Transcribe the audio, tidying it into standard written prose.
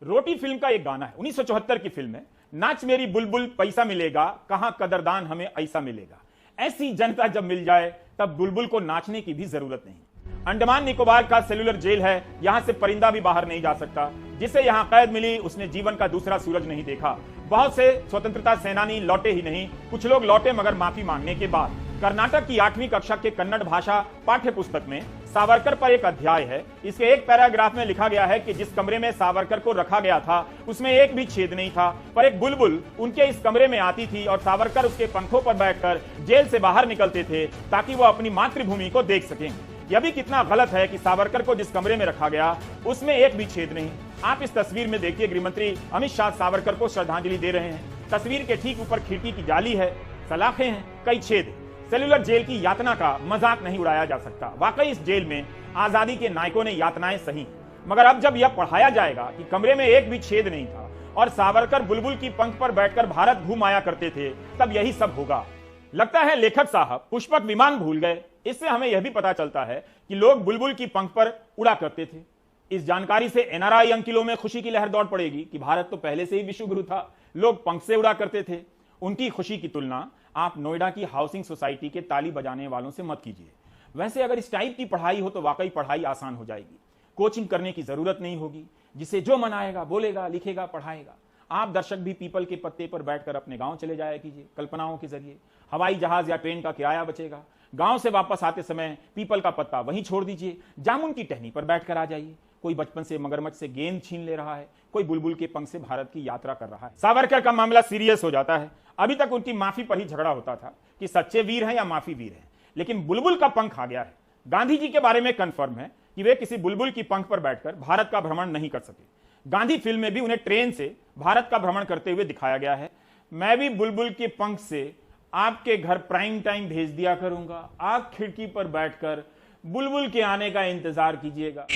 रोटी film का एक गाना है, 1974 की फिल्म है। नाच मेरी बुलबुल पैसा मिलेगा, कहां कदरदान हमें ऐसा मिलेगा। ऐसी जनता जब मिल जाए तब बुलबुल को नाचने की भी जरूरत नहीं। अंडमान निकोबार का सेलुलर जेल है, यहां से परिंदा भी बाहर नहीं जा सकता। जिसे यहां कैद मिली उसने जीवन का दूसरा सूरज नहीं देखा। बहुत से स्वतंत्रता सेनानी लौटे ही नहीं, कुछ लोग लौटे मगर माफी मांगने के बाद। कर्नाटक की 8वीं कक्षा के कन्नड़ भाषा पाठ्य पुस्तक में सावरकर पर एक अध्याय है। इसके एक पैराग्राफ में लिखा गया है कि जिस कमरे में सावरकर को रखा गया था उसमें एक भी छेद नहीं था, पर एक बुलबुल उनके इस कमरे में आती थी और सावरकर उसके पंखों पर बैठकर जेल से बाहर निकलते थे ताकि वो अपनी मातृभूमि को देख सकें। यह भी कितना गलत है कि सावरकर को जिस कमरे में रखा गया उसमें एक भी छेद नहीं। आप इस तस्वीर में देखिए, गृहमंत्री अमित शाह सावरकर को श्रद्धांजलि दे रहे हैं। तस्वीर के ठीक ऊपर खिड़की की जाली है, सलाखें हैं, कई छेद हैं। सेलुलर जेल की यातना का मजाक नहीं उड़ाया जा सकता। वाकई इस जेल में आजादी के नायकों ने यातनाएं सही, मगर अब जब यह पढ़ाया जाएगा कि कमरे में एक भी छेद नहीं था और सावरकर बुलबुल की पंख पर बैठकर भारत घूम आया करते थे, तब यही सब होगा। लगता है लेखक साहब पुष्पक विमान भूल गए। इससे हमें यह भी पता चलता है कि लोग बुलबुल की पंख पर उड़ा करते थे। इस जानकारी से एनआरआई अंकिलों में खुशी की लहर दौड़ पड़ेगी कि भारत तो पहले से ही विश्व गुरु था, लोग पंख से उड़ा करते थे। उनकी खुशी की तुलना आप नोएडा की हाउसिंग सोसाइटी के ताली बजाने वालों से मत कीजिए। वैसे अगर इस टाइप की पढ़ाई हो तो वाकई पढ़ाई आसान हो जाएगी। कोचिंग करने की जरूरत नहीं होगी, जिसे जो मन आएगा बोलेगा, लिखेगा, पढ़ाएगा। आप दर्शक भी पीपल के पत्ते पर बैठकर अपने गांव चले जाया कीजिए। कल्पनाओं के जरिए हवाई जहाज या ट्रेन का किराया बचेगा। गांव से वापस आते समय पीपल का पत्ता वहीं छोड़ दीजिए, जामुन की टहनी पर बैठकर आ जाइए। कोई बचपन से मगरमच्छ से गेंद छीन ले रहा है, कोई बुलबुल के पंख से भारत की यात्रा कर रहा है। सावरकर का मामला सीरियस हो जाता है। अभी तक उनकी माफी पर ही झगड़ा होता था कि सच्चे वीर हैं या माफी वीर हैं, लेकिन बुलबुल का पंख आ गया है। गांधी जी के बारे में कंफर्म है कि वे किसी बुलबुल की पंख पर बैठकर भारत का भ्रमण नहीं कर सके। गांधी फिल्म में भी उन्हें ट्रेन से भारत का भ्रमण करते हुए दिखाया गया है। मैं भी बुलबुल के पंख से आपके घर प्राइम टाइम भेज दिया करूंगा, आप खिड़की पर बैठकर बुलबुल के आने का इंतजार कीजिएगा।